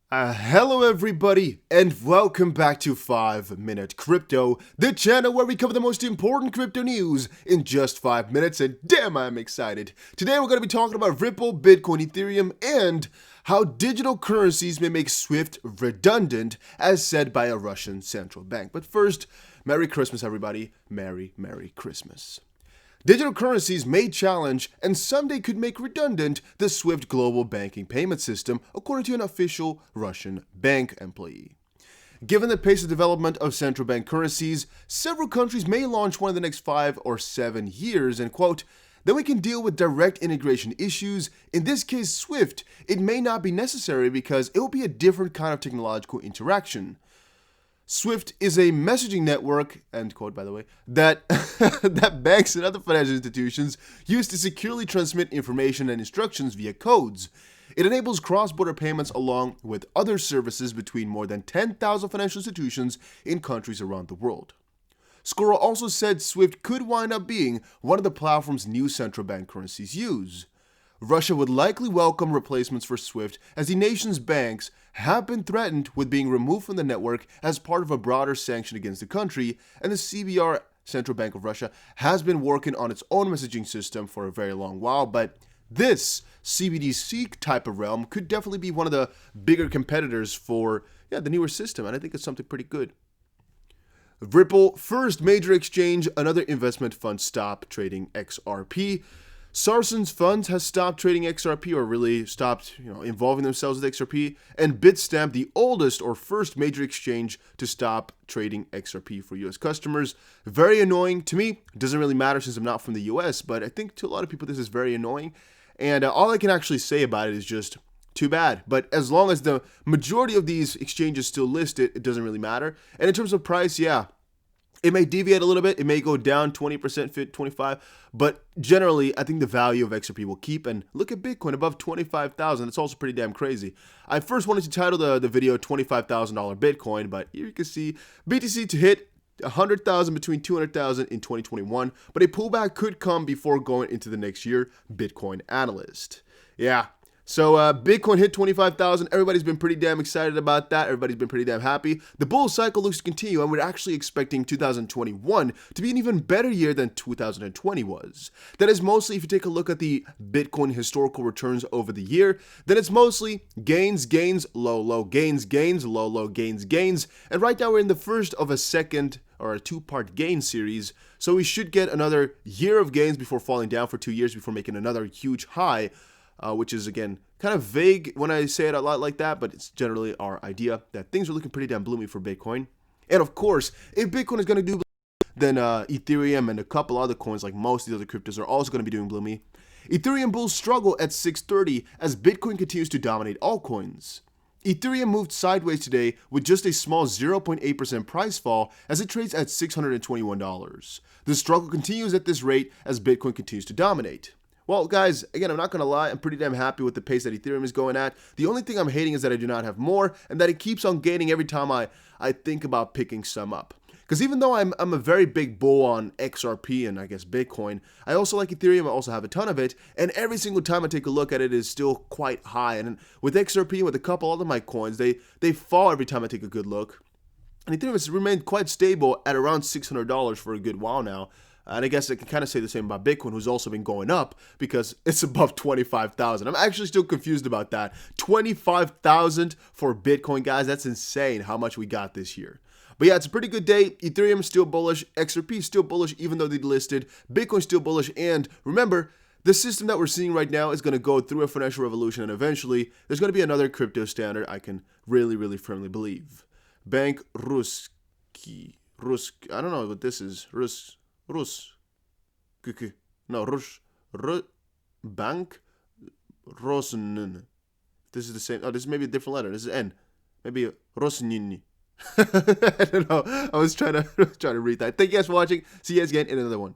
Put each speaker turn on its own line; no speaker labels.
Hello everybody, and welcome back to 5 Minute Crypto, the channel where we cover the most important crypto news in just 5 minutes, and damn I'm excited. Today we're going to be talking about Ripple, Bitcoin, Ethereum, and how digital currencies may make SWIFT redundant, as said by a Russian central bank. But first, Merry Christmas everybody, Merry Christmas. Digital currencies may challenge and someday could make redundant the SWIFT global banking payment system, according to an official Russian bank employee. Given the pace of development of central bank currencies, several countries may launch one in the next 5 or 7 years, and quote, then we can deal with direct integration issues. In this case, SWIFT, it may not be necessary because it will be a different kind of technological interaction. SWIFT is a messaging network, end quote by the way, that banks and other financial institutions use to securely transmit information and instructions via codes. It enables cross-border payments along with other services between more than 10,000 financial institutions in countries around the world. Skoro also said SWIFT could wind up being one of the platform's new central bank currencies use. Russia would likely welcome replacements for SWIFT as the nation's banks have been threatened with being removed from the network as part of a broader sanction against the country, and the CBR, Central Bank of Russia, has been working on its own messaging system for a very long while, but this CBDC type of realm could definitely be one of the bigger competitors for the newer system, and I think it's something pretty good. Ripple, first major exchange, another investment fund stop trading XRP. Sarson's funds has stopped trading XRP, or really stopped, involving themselves with XRP, and Bitstamp, the oldest or first major exchange to stop trading XRP for US customers. Very annoying to me. It doesn't really matter since I'm not from the US, but I think to a lot of people this is very annoying. And all I can actually say about it is just too bad. But as long as the majority of these exchanges still list it, it doesn't really matter. And in terms of price, it may deviate a little bit. It may go down 20%, 25%, but generally, I think the value of XRP will keep. And look at Bitcoin above 25,000. That's also pretty damn crazy. I first wanted to title the video $25,000 Bitcoin, but here you can see BTC to hit 100,000 between 200,000 in 2021, but a pullback could come before going into the next year, Bitcoin analyst. So Bitcoin hit 25,000. Everybody's been pretty damn excited about that. Everybody's been pretty damn happy. The bull cycle looks to continue, and we're actually expecting 2021 to be an even better year than 2020 was. That is mostly, if you take a look at the Bitcoin historical returns over the year, then it's mostly gains, low, gains, low, gains. And right now we're in the first of a second or a two-part gain series. So we should get another year of gains before falling down for 2 years before making another huge high. Which is, again, kind of vague when I say it a lot like that, but it's generally our idea that things are looking pretty damn gloomy for Bitcoin. And of course, if Bitcoin is going to do then Ethereum and a couple other coins, like most of the other cryptos, are also going to be doing gloomy. Ethereum bulls struggle at 630 as Bitcoin continues to dominate altcoins. Ethereum moved sideways today with just a small 0.8% price fall as it trades at $621. The struggle continues at this rate as Bitcoin continues to dominate. Well, guys, again, I'm not going to lie, I'm pretty damn happy with the pace that Ethereum is going at. The only thing I'm hating is that I do not have more, and that it keeps on gaining every time I think about picking some up. Because even though I'm a very big bull on XRP and I guess Bitcoin, I also like Ethereum, I also have a ton of it, and every single time I take a look at it is still quite high. And with XRP and with a couple other my coins, they fall every time I take a good look. And Ethereum has remained quite stable at around $600 for a good while now. And I guess I can kind of say the same about Bitcoin, who's also been going up because it's above 25,000. I'm actually still confused about that. 25,000 for Bitcoin, guys. That's insane how much we got this year. But yeah, it's a pretty good day. Ethereum is still bullish. XRP is still bullish, even though they delisted. Bitcoin's still bullish. And remember, the system that we're seeing right now is going to go through a financial revolution, and eventually there's going to be another crypto standard, I can really firmly believe. Bank Ruski. I don't know what this is. Bank Rosnen. This is the same. Oh, this is maybe a different letter. This is N. Maybe Rosnini. I don't know. I was trying to read that. Thank you guys for watching. See you guys again in another one.